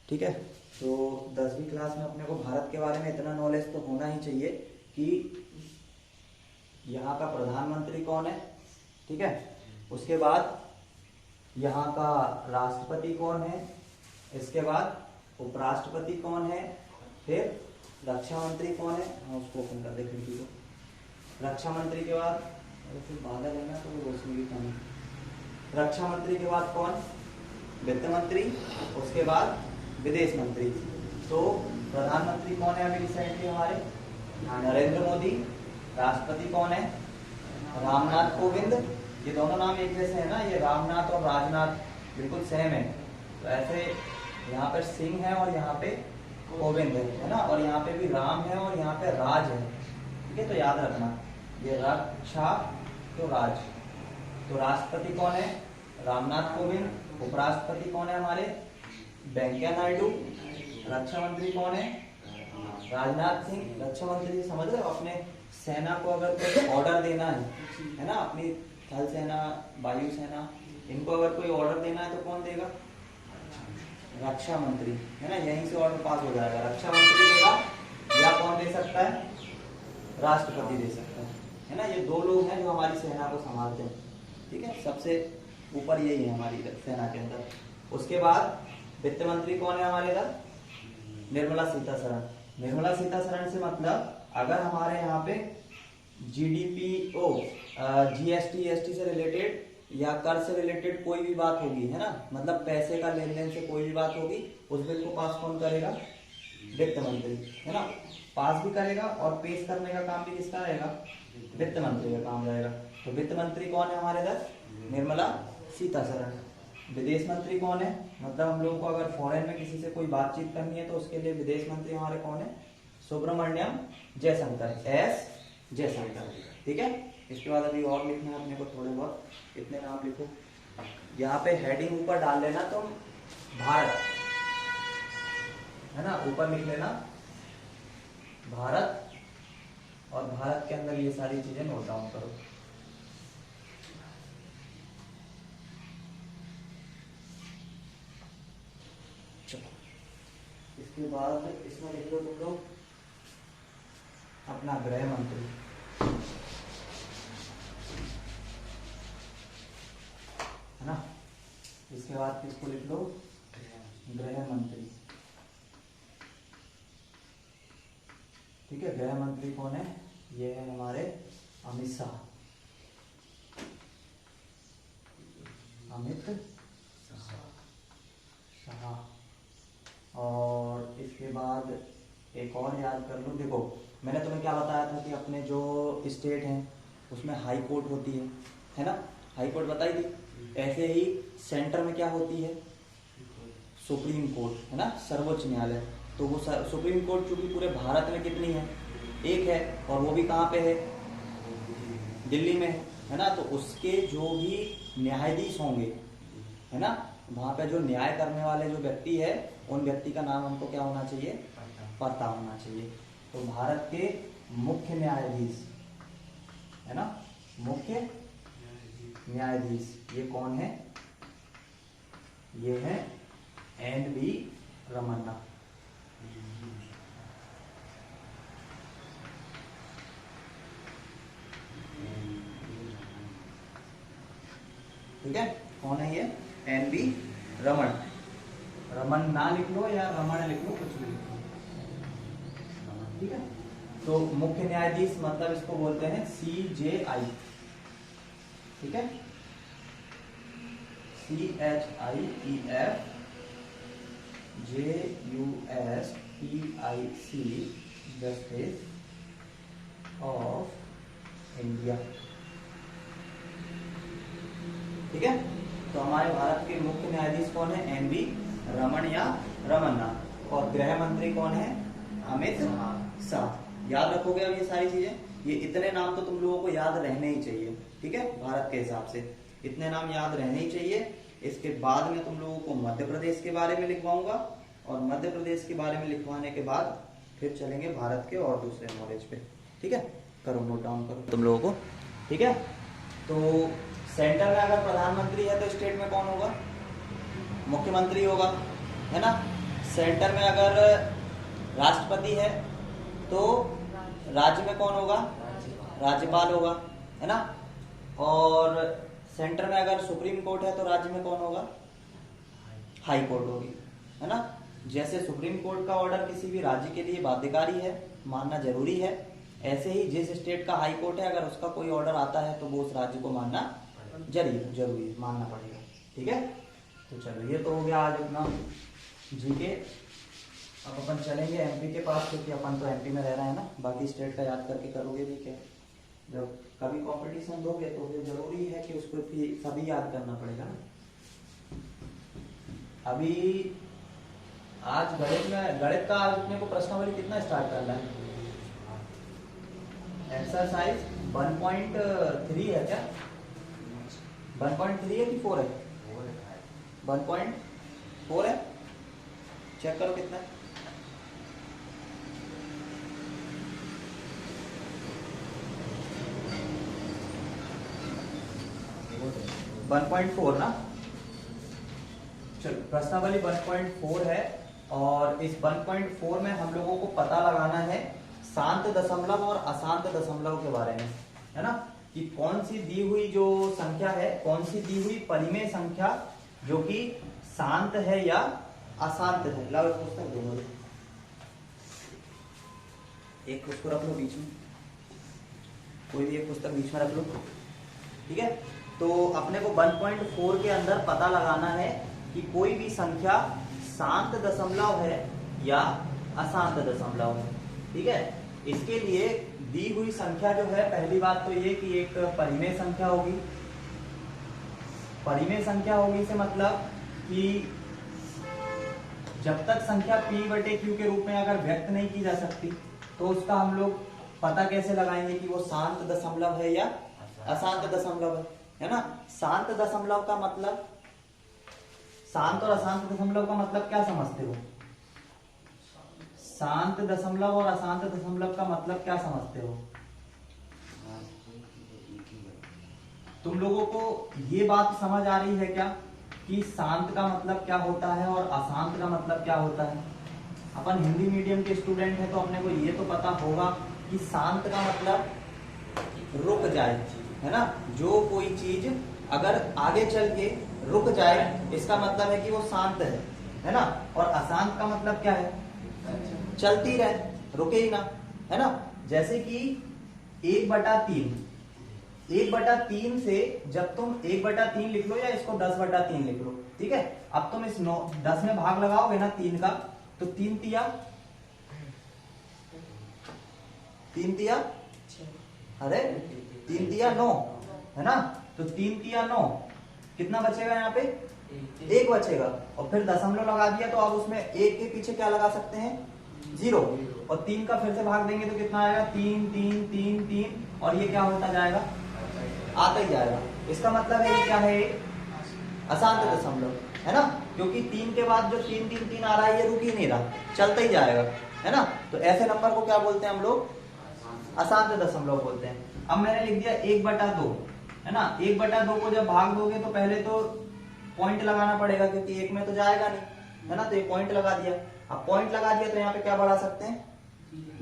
ठीक है। तो 10वीं क्लास में अपने को भारत के बारे में इतना नॉलेज तो होना ही चाहिए कि यहाँ का प्रधानमंत्री कौन है, ठीक है। उसके बाद यहाँ का राष्ट्रपति कौन है, इसके बाद उपराष्ट्रपति कौन है, फिर रक्षा मंत्री कौन है। हाँ, उसको ओपन कर दे खिड़की को। रक्षा मंत्री के बाद फिर बादल है ना, तो वो रोशनी भी कम है। रक्षा मंत्री के बाद कौन, वित्त मंत्री, उसके बाद विदेश मंत्री। तो प्रधानमंत्री कौन है अभी रिसेंटली हमारे, नरेंद्र मोदी। राष्ट्रपति कौन है, रामनाथ कोविंद। ये दोनों नाम एक जैसे हैं ना, ये रामनाथ और राजनाथ बिल्कुल सेम है। तो ऐसे यहाँ पर सिंह है और यहाँ पे कोविंद है ना, और यहाँ पे भी राम है और यहाँ पे राज है, ठीक है। तो याद रखना ये रक्षा तो राज। तो राष्ट्रपति कौन है, रामनाथ कोविंद। उपराष्ट्रपति कौन है हमारे, वेंकैया नायडू। रक्षा मंत्री कौन है, राजनाथ सिंह। रक्षा मंत्री समझ रहे हो, अपने सेना को अगर कोई ऑर्डर देना है ना, अपनी थल सेना, वायु सेना, इनको अगर कोई ऑर्डर देना है तो कौन देगा, रक्षा मंत्री, है ना। यहीं से ऑर्डर पास हो जाएगा, रक्षा मंत्री देगा, या कौन दे सकता है, राष्ट्रपति दे सकता है ना। ये दो लोग हैं जो हमारी सेना को संभालते हैं, ठीक है। सबसे ऊपर यही है हमारी सेना के अंदर। उसके बाद वित्त मंत्री कौन है हमारे इधर, निर्मला सीतारमण। निर्मला सीतारमण से मतलब अगर हमारे यहाँ पे जीडीपी जीएसटी एसटी से रिलेटेड या कर से रिलेटेड कोई भी बात होगी, है ना, मतलब पैसे का लेन देन से कोई भी बात होगी, उस बिल को पास कौन करेगा, वित्त मंत्री, है ना। पास भी करेगा और पेश करने का काम भी किसका रहेगा, वित्त मंत्री का काम रहेगा। तो वित्त मंत्री कौन है हमारे इधर, निर्मला सीतारमण। विदेश मंत्री कौन है, मतलब हम लोग को अगर फॉरेन में किसी से कोई बातचीत करनी है तो उसके लिए विदेश मंत्री हमारे कौन है, सुब्रमण्यम जयशंकर, एस जयशंकर, ठीक है। इसके बाद अभी और लिखना है अपने को थोड़े बहुत, इतने नाम लिखो। यहाँ पे हेडिंग ऊपर डाल लेना तुम भारत, है ना, ऊपर लिख लेना भारत, और भारत के अंदर ये सारी चीजें नोट डाउन करो। इसके बाद इसमें लिख लो तुम लोग अपना गृह मंत्री, है ना। इसके बाद किसको लिख लो, गृह मंत्री, ठीक है। गृह मंत्री कौन है, ये है हमारे अमित शाह, अमित शाह। और इसके बाद एक और याद कर लो, देखो मैंने तुम्हें क्या बताया था कि अपने जो स्टेट हैं उसमें हाई कोर्ट होती है ना, हाई कोर्ट बताई थी। ऐसे ही सेंटर में क्या होती है, सुप्रीम कोर्ट, है ना, सर्वोच्च न्यायालय। तो वो सुप्रीम कोर्ट चूंकि पूरे भारत में कितनी है, एक है, और वो भी कहाँ पे है, दिल्ली में है ना। तो उसके जो भी न्यायाधीश होंगे, है ना, वहां पे जो न्याय करने वाले जो व्यक्ति है, उन व्यक्ति का नाम हमको क्या होना चाहिए, पता होना चाहिए। तो भारत के मुख्य न्यायाधीश, है ना, मुख्य न्यायाधीश ये कौन है, ये है NV रमन्ना, ठीक है। कौन है ये, NV रमन। रमन ना लिख लो या रमन लिख लो, कुछ भी लिख लो, ठीक है। तो मुख्य न्यायाधीश मतलब इसको बोलते हैं CJI, ठीक है, CHIEF JUSTIC, justice of India, ठीक है। तो हमारे भारत के मुख्य न्यायाधीश कौन है, NV रमन या रमन्ना। और गृह मंत्री कौन है, अमित शाह। याद रखोगे अब ये सारी चीजें, ये इतने नाम तो तुम लोगों को याद रहने ही चाहिए, ठीक है। भारत के हिसाब से इतने नाम याद रहने ही चाहिए। इसके बाद में तुम लोगों को मध्य प्रदेश के बारे में लिखवाऊंगा, और मध्य प्रदेश के बारे में लिखवाने के बाद फिर चलेंगे भारत के और दूसरे नॉलेज पे, ठीक है। करो, नोट डाउन करो तुम लोगों को, ठीक है। तो सेंटर में अगर प्रधानमंत्री है तो स्टेट में कौन होगा, मुख्यमंत्री होगा, है ना। सेंटर में अगर राष्ट्रपति है तो राज्य में कौन होगा? राज्यपाल होगा, है ना। और सेंटर में अगर सुप्रीम कोर्ट है तो राज्य में कौन होगा? हाई कोर्ट होगी, है ना। जैसे सुप्रीम कोर्ट का ऑर्डर किसी भी राज्य के लिए बाध्यकारी है, मानना जरूरी है, ऐसे ही जिस स्टेट का हाई कोर्ट है अगर उसका कोई ऑर्डर आता है तो वो उस राज्य को मानना जरूरी है, मानना पड़ेगा। ठीक है, तो चलो ये तो हो गया आज अपना जीके। अब अपन चलेंगे एमपी के पास, क्योंकि अपन तो एमपी में रह रहे हैं ना, बाकी स्टेट का याद करके करोगे भी क्या? जब कभी कंपटीशन दोगे तो फिर जरूरी है कि उसको सभी याद करना पड़ेगा ना। अभी आज गणित का आज अपने को प्रश्नावली कितना स्टार्ट करना है? एक्सरसाइज 1.3 है क्या? 1.3 है कि 4 है? 1.4 है। चेक करो कितना है। 1.4 ना। चलो प्रश्नावली 1.4 है और इस 1.4 में हम लोगों को पता लगाना है शांत दशमलव और अशांत दशमलव के बारे में, है ना। कि कौन सी दी हुई जो संख्या है, कौन सी दी हुई परिमेय संख्या जो कि शांत है या अशांत है। लाओ पुस्तक दो मुझे, एक उसको रख लो बीच में, कोई भी एक पुस्तक बीच में रख लो। ठीक है, तो अपने को 1.4 के अंदर पता लगाना है कि कोई भी संख्या शांत दशमलव है या अशांत दशमलव है। ठीक है, इसके लिए दी हुई संख्या जो है, पहली बात तो ये कि एक परिमेय संख्या होगी। परिमेय संख्या होगी से मतलब कि जब तक संख्या p/q के रूप में अगर व्यक्त नहीं की जा सकती तो उसका हम लोग पता कैसे लगाएंगे कि वो शांत दशमलव है या अशांत दशमलव है ना। शांत दशमलव का मतलब, शांत और अशांत दशमलव का मतलब क्या समझते हो? शांत दशमलव और अशांत दशमलव का मतलब क्या समझते हो? तुम लोगों को ये बात समझ आ रही है क्या कि शांत का मतलब क्या होता है और अशांत का मतलब क्या होता है? अपन हिंदी मीडियम के स्टूडेंट हैं तो अपने को ये तो पता होगा कि शांत का मतलब रुक जाए, है ना। जो कोई चीज अगर आगे चल के रुक जाए इसका मतलब है कि वो शांत है ना। और अशांत का मतलब क्या है? चलती रहे, रुके ही ना, है ना। जैसे कि 1/3, 1/3 से जब तुम 1/3 लिख लो या इसको 10/3 लिख लो, ठीक है। अब तुम इस 10 में भाग लगाओगे ना 3 का, तो 3 तिया, अरे 3 तिया 9, है ना। तो 3 तिया 9, कितना बचेगा यहाँ पे? 1 बचेगा। और फिर दशमलव लगा दिया तो अब उसमें 1 के पीछे क्या लगा सकते हैं? 0। और 3 का फिर से भाग देंगे तो कितना आएगा? 3 3 3 3, और ये क्या होता जाएगा? आता ही जाएगा। इसका मतलब है ये क्या है? अशांत दशमलव, है ना। क्योंकि 3 के बाद जो 3 3 3 आ रहा है ये रुक ही नहीं रहा, चलता ही जाएगा, है ना। तो ऐसे नंबर को क्या बोलते हैं हम लोग? अशांत दशमलव बोलते हैं। अब मैंने लिख दिया 1/2, है ना। 1/2 को जब भाग दोगे तो पहले तो पॉइंट लगाना पड़ेगा, क्योंकि 1 में तो जाएगा नहीं, है ना। तो ये पॉइंट लगा दिया। अब पॉइंट लगा दिया तो यहाँ पे क्या बढ़ा सकते हैं?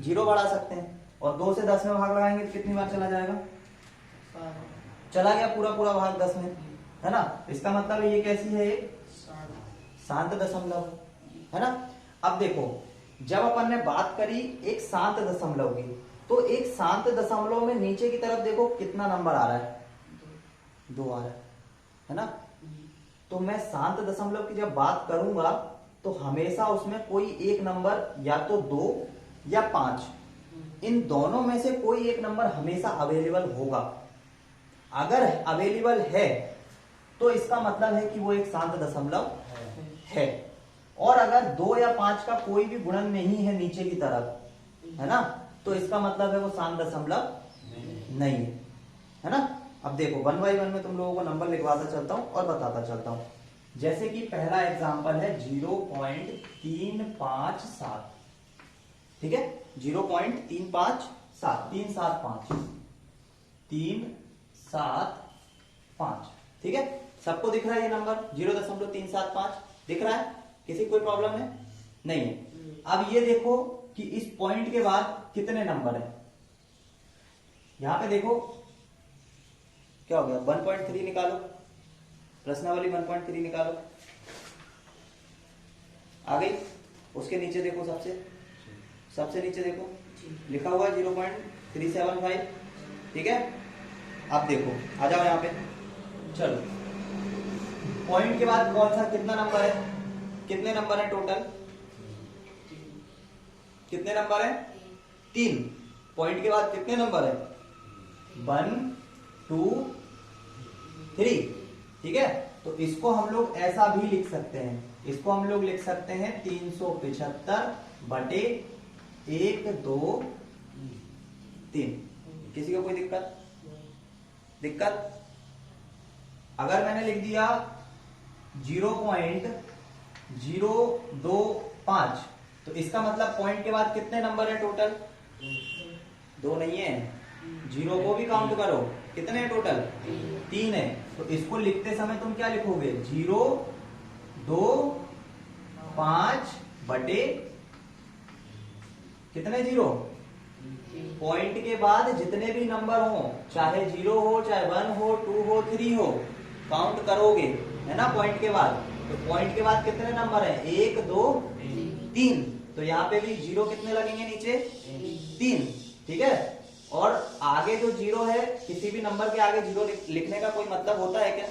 0 बढ़ा सकते हैं। और 2 से 10 में भाग लगाएंगे तो कितनी बार चला जाएगा? चला गया पूरा भाग 10 में, है ना। इसका मतलब ये कैसी है? शांत दशमलव, है ना। अब देखो, जब अपन ने बात करी एक शांत दशमलव की, तो एक शांत दशमलव में नीचे की तरफ देखो कितना नंबर आ रहा है? 2 आ रहा है ना। तो मैं शांत दशमलव की जब बात करूंगा तो हमेशा उसमें कोई एक नंबर, या तो 2 या 5, इन दोनों में से कोई एक नंबर हमेशा अवेलेबल होगा। अगर अवेलेबल है तो इसका मतलब है कि वो एक शांत दशमलव है। और अगर 2 या 5 का कोई भी गुणन नहीं है नीचे की तरफ, है ना, तो इसका मतलब है वो शांत दशमलव नहीं है ना। अब देखो 1 बाय 1 में तुम लोगों को नंबर लिखवाता चलता हूं और बताता चलता हूं। जैसे कि पहला एग्जांपल है 0.357, ठीक है। 0.357, 375, ठीक है। सबको दिख रहा है ये नंबर 0.375 दिख रहा है? किसी कोई प्रॉब्लम है? नहीं है। अब ये देखो कि इस पॉइंट के बाद कितने नंबर है। यहां पे देखो क्या हो गया, 1.3 निकालो, प्रश्नावली 1.3 निकालो, आ गई। उसके नीचे देखो, सबसे नीचे देखो लिखा हुआ 0.375, ठीक है। अब देखो, आ जाओ यहाँ पे, चलो पॉइंट के बाद कौन सा कितना नंबर है, कितने नंबर है टोटल, कितने नंबर है, 3। पॉइंट के बाद कितने नंबर है, 1 2 3, ठीक है। तो इसको हम लोग ऐसा भी लिख सकते हैं, इसको हम लोग लिख सकते हैं 375 बटे 1 2 3। किसी को कोई दिक्कत? अगर मैंने लिख दिया 0.025, तो इसका मतलब पॉइंट के बाद कितने नंबर है टोटल, 2 नहीं है, 0 को भी काउंट करो, कितने हैं टोटल, 3 है। तो इसको लिखते समय तुम क्या लिखोगे, 0 2 5 बटे कितने 0, पॉइंट के बाद जितने भी नंबर हो, चाहे 0 हो, चाहे 1 हो, 2 हो, 3 हो, काउंट करोगे, है ना। पॉइंट के बाद, तो पॉइंट के बाद कितने नंबर है, 1 2 3। तो यहाँ पे भी 0 कितने लगेंगे नीचे, 3, ठीक है। और आगे जो 0 है, किसी भी नंबर के आगे 0 लिखने का कोई मतलब होता है क्या,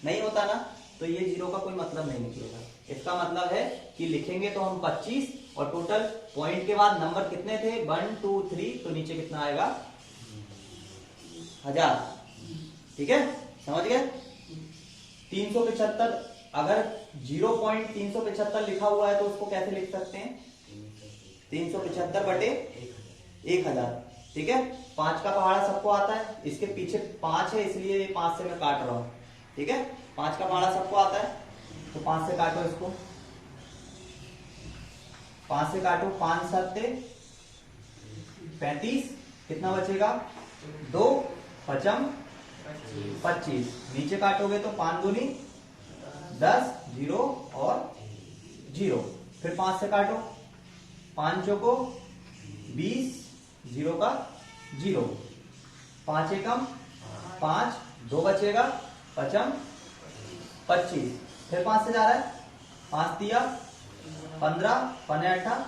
नहीं होता ना। तो ये 0 का कोई मतलब नहीं निकलेगा। इसका मतलब है कि लिखेंगे तो हम 25, और टोटल पॉइंट के बाद नंबर कितने थे, 1 2 3, तो नीचे कितना आएगा, 1000, ठीक है, समझ गए। 375, अगर 0.375 लिखा हुआ है तो उसको कैसे लिख सकते हैं, 375 बटे 1000, ठीक है। 5 का पहाड़ा सबको आता है, इसके पीछे 5 है इसलिए 5 से मैं काट रहा हूं, ठीक है। 5 का पहाड़ा सबको आता है, तो 5 से काटो इसको, 5 से काटो, 5 7 35, कितना बचेगा, 2 5 25, नीचे काटोगे तो 5 दूनी 10, 0 और 0, फिर 5 से काटो, 5 चौको 20, 0 का 0, 5 एकम 5, 2 बचेगा, 5 25, फिर 5 से जा रहा है, 5 दिया 15, 15 8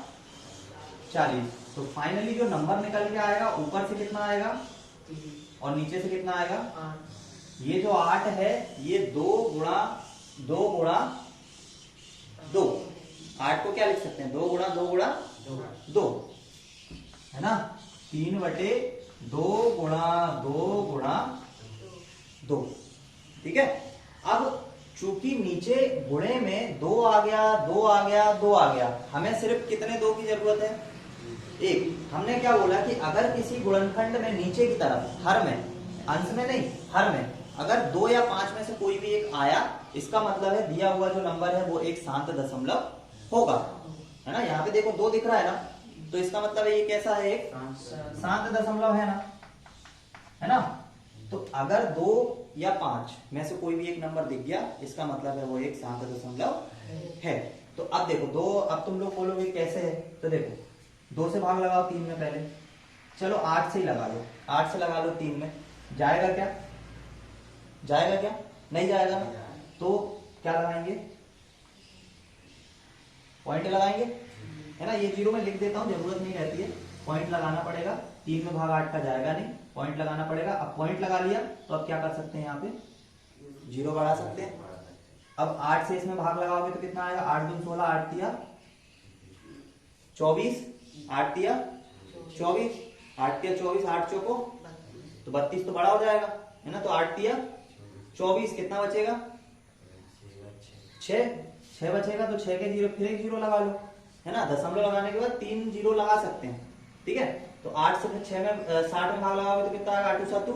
40। तो फाइनली जो नंबर निकल के आएगा, ऊपर से कितना आएगा और नीचे से कितना आएगा, ये जो 8 है, ये 2 गुणा 2 गुणा 2, 8 को क्या लिख सकते हैं, 2 गुणा 2 गुणा 2, है ना। 3 बटे 2 गुणा 2 गुणा 2, ठीक है। अब चूंकि नीचे गुणे में 2 आ गया, 2 आ गया, 2 आ गया, हमें सिर्फ कितने 2 की जरूरत है, 1। हमने क्या बोला कि अगर किसी गुणनखंड में नीचे की तरफ, हर में, अंश में नहीं, हर में, अगर 2 या 5 में से कोई भी एक आया, इसका मतलब है दिया हुआ जो नंबर है वो एक शांत दशमलव होगा, है ना। यहाँ पे देखो 2 दिख रहा है ना, तो इसका मतलब है ये कैसा है, एक शांत दशमलव है ना। तो अगर 2 या 5 में से कोई भी एक नंबर दिख गया, इसका मतलब है वो एक शांत दशमलव है। तो अब देखो 2, अब तुम लोग बोलोगे कैसे है, तो देखो 2 से भाग लगाओ 3 में पहले, चलो 8 से ही लगा लो, 8 से लगा लो 3 में, जाएगा क्या, जाएगा क्या, नहीं जाएगा ना। तो क्या लगाएंगे, पॉइंट लगाएंगे, है ना। ये 0 में लिख देता हूं, जरूरत नहीं रहती है, पॉइंट लगाना पड़ेगा, 3 में भाग 8 का जाएगा नहीं, पॉइंट लगाना पड़ेगा। अब पॉइंट लगा लिया तो अब क्या कर सकते हैं, यहाँ पे 0 बढ़ा सकते हैं। अब 8 से इसमें भाग लगाओगे तो कितना आएगा, 8 दूनी 16, 8 दिया 24, 8 दिया 24, 8 दिया 24, 8 चौको तो 32, तो बड़ा हो जाएगा, है ना। तो 8 दिया 24, कितना बचेगा, 6 बचेगा, तो 6 के 0, फिर एक 0 लगा लो, है ना। दशमलव लगाने के बाद 3 0 लगा सकते हैं, ठीक है। तो 8 से फिर 6 में 60 में भाग लगाओगे तो कितना आएगा, 8 7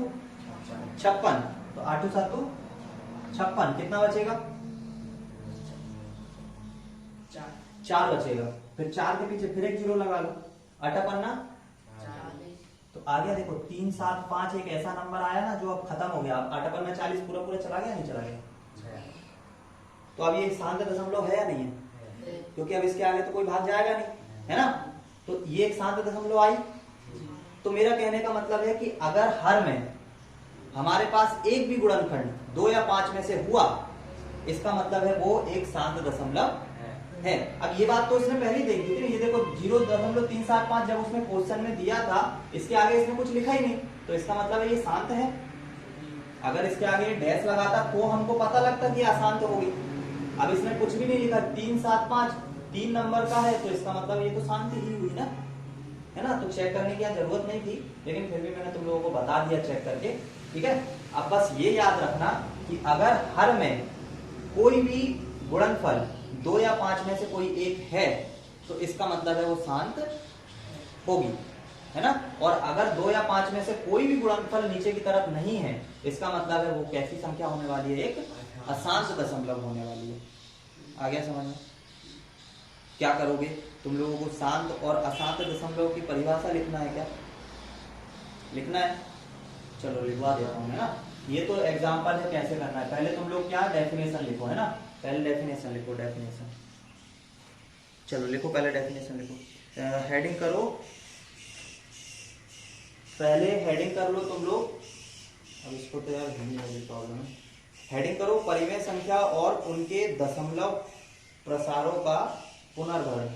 56, तो 8 7 56, कितना बचेगा, 4 बचेगा, फिर 4 के पीछे फिर एक 0 लगा लो, 8 पन्ना, तो आ गया। देखो 3 7 5 एक ऐसा नंबर आया ना जो अब खत्म हो गया, 8 पन्ना 40 पूरा पूरा चला गया, नहीं चला गया। तो अब ये शांत दशमलव है या नहीं है, क्योंकि अब इसके आगे तो कोई भाग जाएगा नहीं, है ना। तो ये एक शांत दशमलव आई। तो मेरा कहने का मतलब है कि अगर हर में हमारे पास एक भी गुणनखंड 2 या 5 में से हुआ, इसका मतलब है वो एक शांत दशमलव है। अब ये बात तो इसने पहले ही देखी थी, ये देखो 0.375 जब उसने क्वेश्चन में दिया था, इसके आगे इसने कुछ लिखा ही नहीं, तो इसका मतलब है ये शांत है। अगर इसके आगे डैश लगाता तो हमको पता लगता कि अशांत होगी। अब इसने कुछ भी नहीं लिखा, 375 3 नंबर का है, तो इसका मतलब ये तो शांति ही हुई ना, है ना। तो चेक करने की जरूरत नहीं थी, लेकिन फिर भी मैंने तुम लोगों को बता दिया चेक करके, ठीक है। अब बस ये याद रखना कि अगर हर में कोई भी गुणनफल 2 या 5 में से कोई एक है, तो इसका मतलब है वो शांत होगी, है ना। और अगर 2 या 5 में से कोई भी गुणनफल नीचे की तरफ नहीं है, इसका मतलब है वो कैसी संख्या होने वाली है, एक अशांत दशमलव होने वाली है। आ गया समझ में। क्या करोगे तुम लोगों को, शांत और अशांत दशमलव की परिभाषा लिखना है। क्या लिखना है? चलो लिखवा देता हूं, है ना। ये तो एग्जांपल है कैसे करना है। पहले तुम लोग क्या डेफिनेशन लिखो, है ना। पहले डेफिनेशन लिखो, डेफिनेशन। चलो लिखो, पहले डेफिनेशन लिखो। हेडिंग करो, पहले हेडिंग कर लो तुम लोग। अब इसको तो यार हिंदी में प्रॉब्लम है। हेडिंग करो, परिमेय संख्या और उनके दशमलव प्रसारों का पुनर्भरण।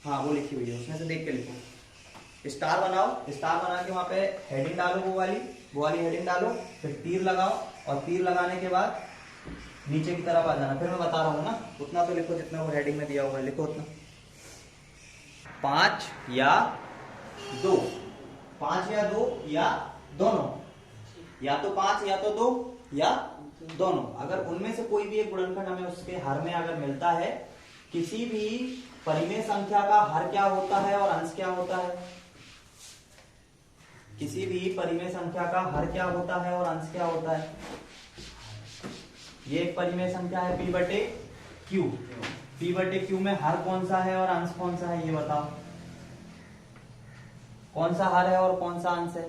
हाँ वो लिखी हुई है, उसमें से देख के लिखो। स्टार बनाओ, स्टार बना के वहां पे हेडिंग डालो, वो वाली हेडिंग डालो, फिर तीर लगाओ, और तीर लगाने के बाद नीचे की तरफ आ जाना। फिर मैं बता रहा हूँ ना, उतना तो लिखो जितना वो हेडिंग में दिया हुआ है, लिखो उतना। 5 या 2, 5 या 2 या दोनों, या तो 5 या तो 2 या दोनों। अगर उनमें से कोई भी एक गुणनखंड हमें उसके हर में अगर मिलता है, किसी भी परिमेय संख्या का हर क्या होता है और अंश क्या होता है, किसी भी परिमेय संख्या का हर क्या होता है और अंश क्या होता है। ये एक परिमेय संख्या है P बटे Q। P बटे Q में हर कौन सा है और अंश कौन सा है, ये बताओ। कौन सा हर है और कौन सा अंश है?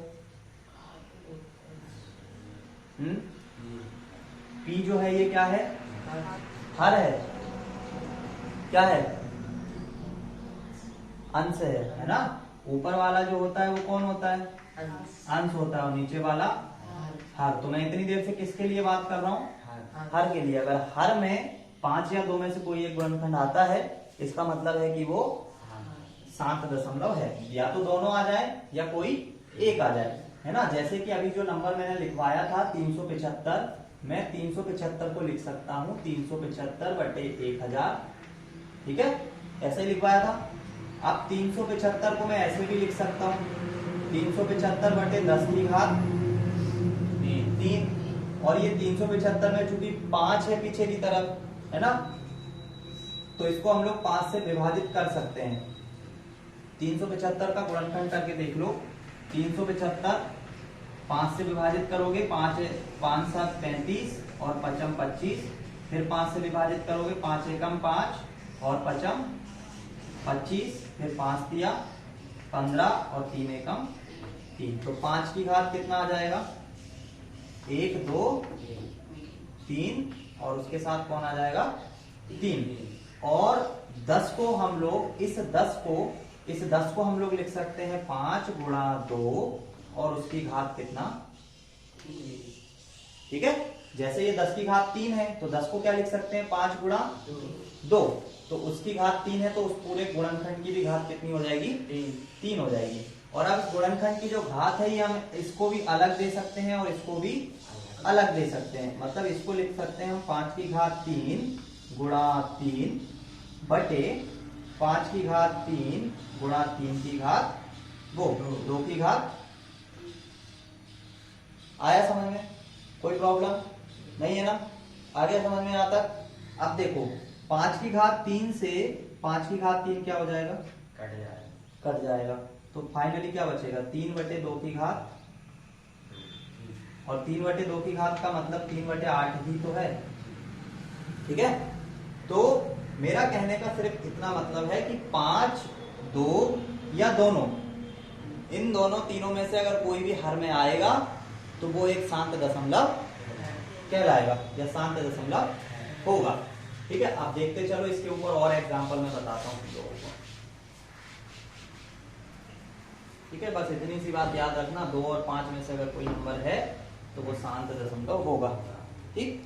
P जो है ये क्या है? हर है। क्या है? अंश है ना। ऊपर वाला जो होता है वो कौन होता है? अंश होता है, और नीचे वाला हर। तो मैं इतनी देर से किसके लिए बात कर रहा हूँ? हर के लिए। अगर हर में 5 या 2 में से कोई एक गुणनखंड आता है, इसका मतलब है कि वो शांत दशमलव है। या तो दोनों आ जाए या कोई एक आ जाए, है ना। जैसे कि अभी जो नंबर मैंने लिखवाया था 375, मैं 375 को लिख सकता हूँ 375 बटे 1000, ठीक है, ऐसे ही लिखवाया था। अब 375 को मैं ऐसे भी लिख सकता हूँ 375 बटे 10 की घात 3, और ये 375 में चूंकि 5 है पीछे की तरफ, है ना, तो इसको हम लोग 5 से विभाजित कर सकते हैं। 375 का गुणनखंड करके देख लो। 375 5 से विभाजित करोगे, 5 7 35 और 5 25, फिर 5 से विभाजित करोगे, 5 एकम 5 और 5 25, फिर 5 तिया 15 और 3 एकम 3। तो 5 की घात कितना आ जाएगा? 1 2 3, और उसके साथ कौन आ जाएगा? 3। और 10 को हम लोग, इस 10 को हम लोग लिख सकते हैं 5 गुणा 2, और उसकी घात कितना? ठीक है। जैसे ये 10 की घात 3 है, तो 10 को क्या लिख सकते हैं? 5 गुणा 2, तो उसकी घात 3 है, तो उस पूरे गुणनखंड की भी घात कितनी हो जाएगी? 3 हो जाएगी। और अब गुणनखंड की जो घात है, ये हम इसको भी अलग दे सकते हैं और इसको भी अलग दे सकते हैं। मतलब इसको लिख सकते हैं हम 5 की घात 3 गुणा 3 बटे 5 की घात 3 गुणा 3 की घात 2 की घात। आया समझ में? कोई प्रॉब्लम नहीं है ना? आ गया समझ में यहाँ तक? अब देखो 5 की घात 3 से 5 की घात 3 क्या हो जाएगा? कट जाएगा। तो फाइनली क्या बचेगा? 3 बटे 2 की घात, और 3 बटे 2 की घात का मतलब 3 बटे 8 ही तो है, ठीक है। तो मेरा कहने का सिर्फ इतना मतलब है कि 5, 2 या दोनों, इन दोनों तीनों में से अगर कोई भी हर में आएगा तो वो एक शांत दशमलव कहलाएगा या शांत दशमलव होगा। ठीक है, आप देखते चलो, इसके ऊपर और एग्जांपल मैं बताता हूँ लोगों को। ठीक है, बस इतनी सी बात याद रखना, 2 और 5 में से अगर कोई नंबर है तो वो शांत दशमलव होगा। ठीक,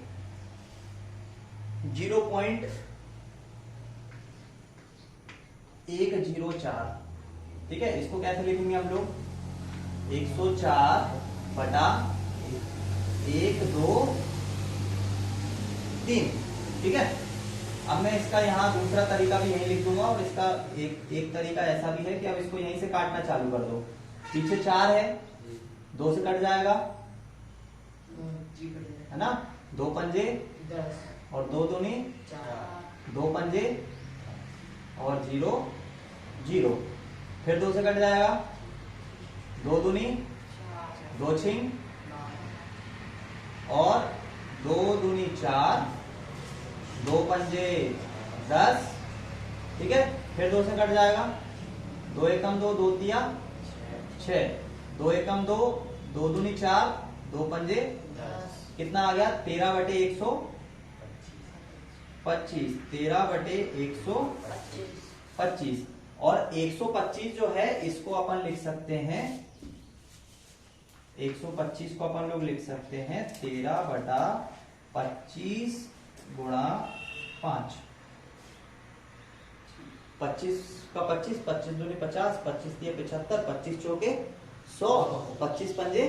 0.104। ठीक है, इसको कैसे लिखेंगे हम लोग? 104 बटा 1 2 3। ठीक है, अब मैं इसका यहाँ दूसरा तरीका भी यही लिख दूंगा, और इसका एक तरीका ऐसा भी है कि अब इसको यहीं से काटना चालू कर दो। पीछे 4 है, 2 से कट जाएगा, है ना? 2 पंजे 10 और 2 दूनी 4, 2 पंजे और 0 0, फिर 2 से कट जाएगा, 2 दूनी 2 छिंग और 2 दूनी 4, 2 पंजे 10। ठीक है, फिर 2 से कट जाएगा, 2 एकम 2, 2 तिया 6, 2 एकम 2, 2 दूनी 4, 2 पंजे 10, कितना आ गया? 13/125, 13/125। और 125 जो है इसको अपन लिख सकते हैं, 125 को अपन लोग लिख सकते हैं 13/25 गुणा 5। 25 का 25, 25 दूनी 50, 25 दिए 75, 25 चौके 100, 25 पंजे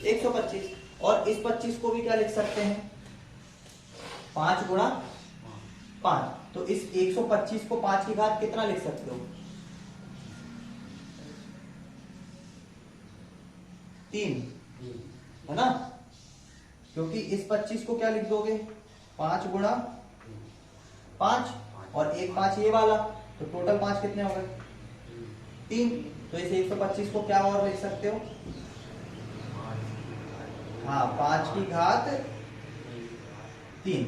125। और इस 25 को भी क्या लिख सकते हैं? 5 गुणा 5। तो इस 125 को 5 की घात कितना लिख सकते हो? 3, है ना? क्योंकि इस 25 को क्या लिख दोगे? 5 गुणा 5 और 1 5 ये वाला, तो टोटल 5 कितने हो गए? 3। तो इस 125 को क्या और लिख सकते हो? हाँ, 5 की घात 3।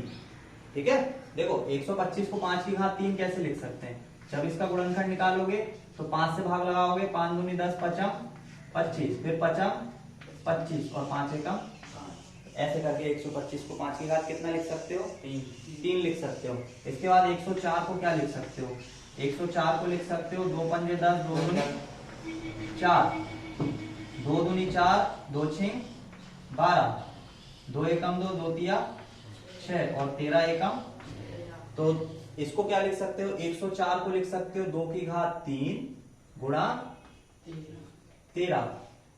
ठीक है, देखो 125 को 5 की घात 3 कैसे लिख सकते हैं? जब इसका गुणनखंड निकालोगे तो 5 से भाग लगाओगे, 5 दूनी 10, 5 25, फिर 5 25 और 5 एकम, ऐसे करके 125 को 5 की घात कितना लिख सकते हो? 3 लिख सकते हो। इसके बाद 104 को क्या लिख सकते हो? 104 को लिख सकते हो 2 पंजे 10, 2 दूनी 4, 2 दूनी 4, 2 छिंग 12, 2 एकम 2, 2 तिया 6 और 13 एकम। तो इसको क्या लिख सकते हो? 104 को लिख सकते हो 2 की घात 3 गुणा 13।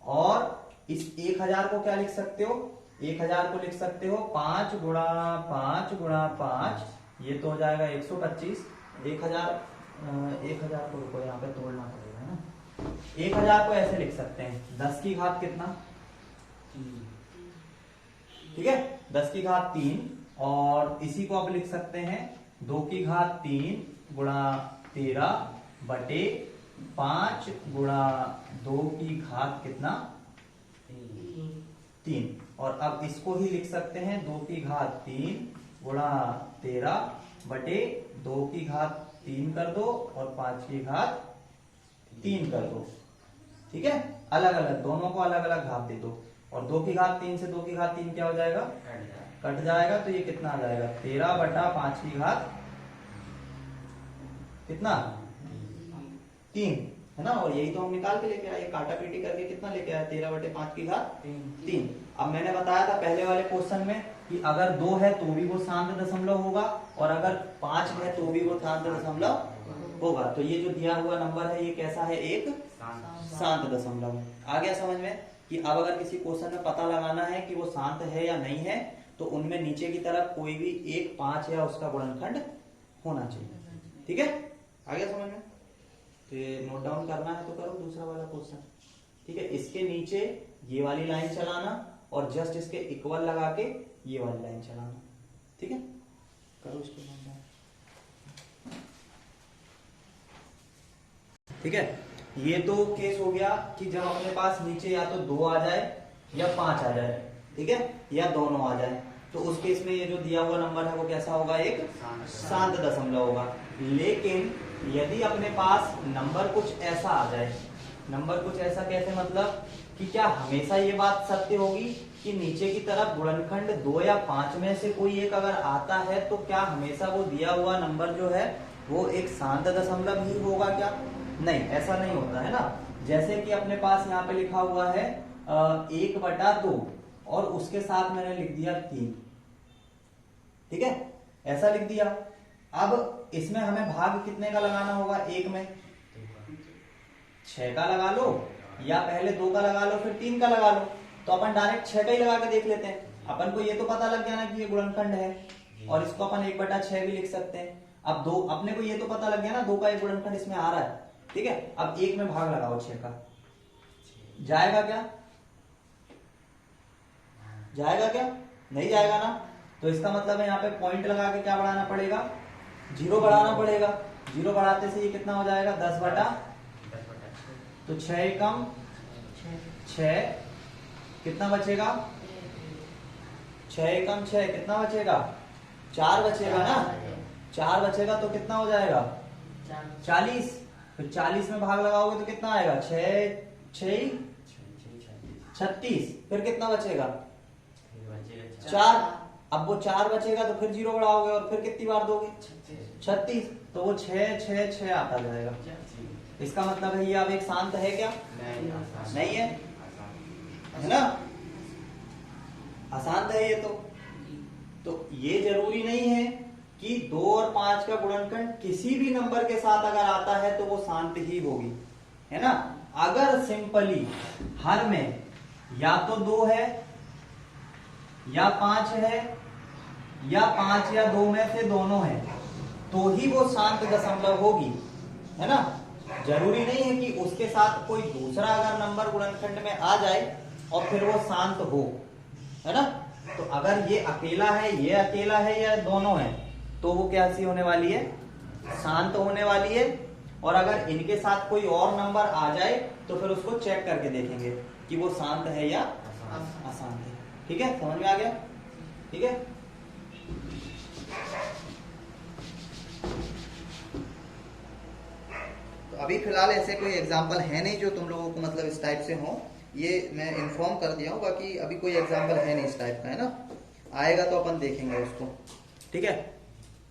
और इस 1000 को क्या लिख सकते हो? 1000 को लिख सकते हो 5 गुणा 5 गुणा 5, ये तो हो जाएगा 125। 1000 को रुको, यहाँ पे तोड़ना पड़ेगा, है ना? 1000 को ऐसे लिख सकते हैं 10 की घात कितना? ठीक है, 10 की घात 3। और इसी को आप लिख सकते हैं 2 की घात 3 गुणा 13 बटे 5 गुणा 2 की घात कितना? 3। और अब इसको ही लिख सकते हैं 2 की घात 3 गुणा 13 बटे 2 की घात 3 कर दो और 5 की घात 3 कर दो। ठीक है, अलग अलग, दोनों को अलग अलग घात दे दो। और 2 की घात 3 से 2 की घात 3 क्या हो जाएगा? कट जाएगा। तो ये कितना आ जाएगा? 13/5 की घात कितना? 3, है ना? और यही तो हम निकाल के लेके आए, काटा पीटी करके कितना लेके आए? 13/5 की घात 3। अब मैंने बताया था पहले वाले क्वेश्चन में कि अगर 2 है तो भी वो शांत दशमलव होगा, और अगर 5 है तो भी वो शांत दशमलव होगा। तो ये जो दिया हुआ नंबर है ये कैसा है? एक शांत दशमलव। आ गया समझ में? कि अब अगर किसी क्वेश्चन में पता लगाना है कि वो शांत है या नहीं है, तो उनमें नीचे की तरफ कोई भी एक 5 या उसका गुणनखंड होना चाहिए। ठीक है, आ गया समझ में? तो ये नोट डाउन करना है तो करो दूसरा वाला क्वेश्चन। ठीक है, इसके नीचे ये वाली लाइन चलाना और जस्ट इसके इक्वल लगा के ये वाली लाइन चलाना। ठीक है, करो इसको नोट डाउन। ठीक है, ये तो केस हो गया कि जब अपने पास नीचे या तो 2 आ जाए या 5 आ जाए, ठीक है, या दोनों आ जाए, तो उस केस में ये जो दिया हुआ नंबर है वो कैसा होगा? एक शांत दशमलव होगा। लेकिन यदि अपने पास नंबर कुछ ऐसा आ जाए, नंबर कुछ ऐसा कैसे, मतलब कि क्या हमेशा ये बात सत्य होगी कि नीचे की तरफ गुणनखंड 2 या 5 में से कोई एक अगर आता है तो क्या हमेशा वो दिया हुआ नंबर जो है वो एक शांत दशमलव ही होगा क्या? नहीं, ऐसा नहीं होता है ना। जैसे कि अपने पास यहाँ पे लिखा हुआ है 1/2 और उसके साथ मैंने लिख दिया 3, ठीक है, ऐसा लिख दिया। अब इसमें हमें भाग कितने का लगाना होगा? 1 में 6 का लगा लो, या पहले 2 का लगा लो फिर 3 का लगा लो। तो अपन डायरेक्ट 6 का ही लगा के देख लेते हैं। अपन को ये तो पता लग गया ना कि ये गुणनखंड है, और इसको अपन 1/6 भी लिख सकते हैं। अब 2, अपने को ये तो पता लग गया ना 2 का एक गुणनखंड इसमें आ रहा है, ठीक है। अब 1 में भाग लगाओ 6 का, जाएगा क्या? जाएगा क्या? नहीं जाएगा ना। तो इसका मतलब है यहाँ पे पॉइंट लगा के क्या बढ़ाना पड़ेगा? 0 बढ़ाना पड़ेगा। 0 बढ़ाते से ये कितना हो जाएगा? 10/, तो 6 एकम 6, कितना बचेगा? 6 एकम 6, कितना बचेगा? 4 बचेगा ना। 4 बचेगा तो कितना हो जाएगा? 40। फिर 40 में भाग लगाओगे तो कितना आएगा? 6 6 36। फिर कितना बचेगा? 4। अब वो 4 बचेगा तो फिर 0 बढ़ाओगे और फिर कितनी बार दोगे? 36। तो वो 6 6 6 आता जाएगा। इसका मतलब है ये अब एक शांत है क्या? नहीं है, है ना, अशांत है ये। तो ये जरूरी नहीं है कि 2 और 5 का गुणनखंड किसी भी नंबर के साथ अगर आता है तो वो शांत ही होगी, है ना। अगर सिंपली हर में या तो 2 है या 5 है, या 5 या 2 में से दोनों है, तो ही वो शांत दशमलव होगी, है ना। जरूरी नहीं है कि उसके साथ कोई दूसरा अगर नंबर गुणनखंड में आ जाए और फिर वो शांत हो, है ना। तो अगर ये अकेला है, ये अकेला है, या दोनों है, तो वो कैसी होने वाली है? शांत होने वाली है। और अगर इनके साथ कोई और नंबर आ जाए तो फिर उसको चेक करके देखेंगे कि वो शांत है या अशांत है। ठीक है, समझ में आ गया? ठीक है, तो अभी फिलहाल ऐसे कोई एग्जाम्पल है नहीं जो तुम लोगों को मतलब इस टाइप से हो, ये मैं इन्फॉर्म कर दिया हूँ। बाकी अभी कोई एग्जाम्पल है नहीं इस टाइप का, है ना। आएगा तो अपन देखेंगे उसको, ठीक है।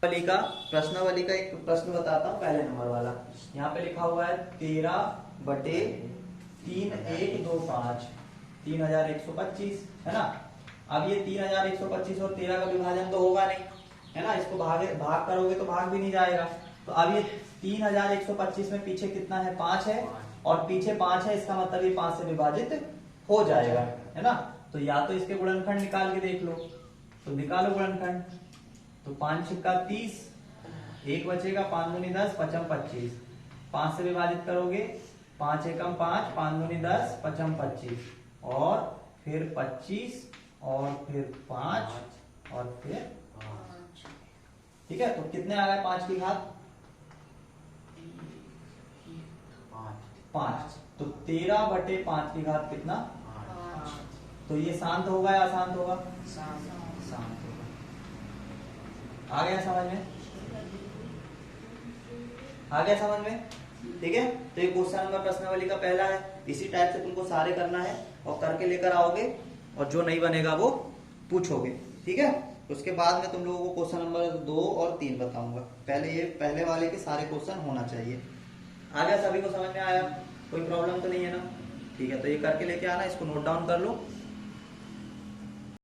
प्रश्नावली का एक प्रश्न बताता हूँ, पहले नंबर वाला। यहाँ पे लिखा हुआ है 13/3125, 3125, है ना। अब ये 3125 और 13 का विभाजन तो होगा नहीं, है ना। इसको भाग करोगे तो भाग भी नहीं जाएगा। तो अब ये 3125 में पीछे कितना है? 5 है, और पीछे 5 है, इसका मतलब ये 5 से विभाजित हो जाएगा, है ना। तो या तो इसके गुणनखंड निकाल के देख लो, तो निकालो गुणनखंड। तो 5 छिक्का 30, 1 बचेगा, 5 दूनी 10, 5 25। 5 से विभाजित करोगे, 5 एकम 5, 5 दूनी 10, 5 25, और फिर 25, और फिर 5, और फिर 5। ठीक है, तो कितने आ गए 5 की घात? 5। तो 13/5 की घात कितना? 5। तो ये शांत होगा या अशांत होगा? शांत होगा। आ गया समझ में? आ गया समझ में? ठीक है, तो ये क्वेश्चन नंबर प्रश्नावली का पहला है। इसी टाइप से तुमको सारे करना है और करके लेकर आओगे, और जो नहीं बनेगा वो पूछोगे, ठीक है। उसके बाद में तुम लोगों को क्वेश्चन नंबर 2 और 3 बताऊंगा। पहले ये पहले वाले के सारे क्वेश्चन होना चाहिए। आ गया? सभी को समझ में आया? कोई प्रॉब्लम तो नहीं है ना? ठीक है, तो ये करके लेके आना, इसको नोट डाउन कर लो।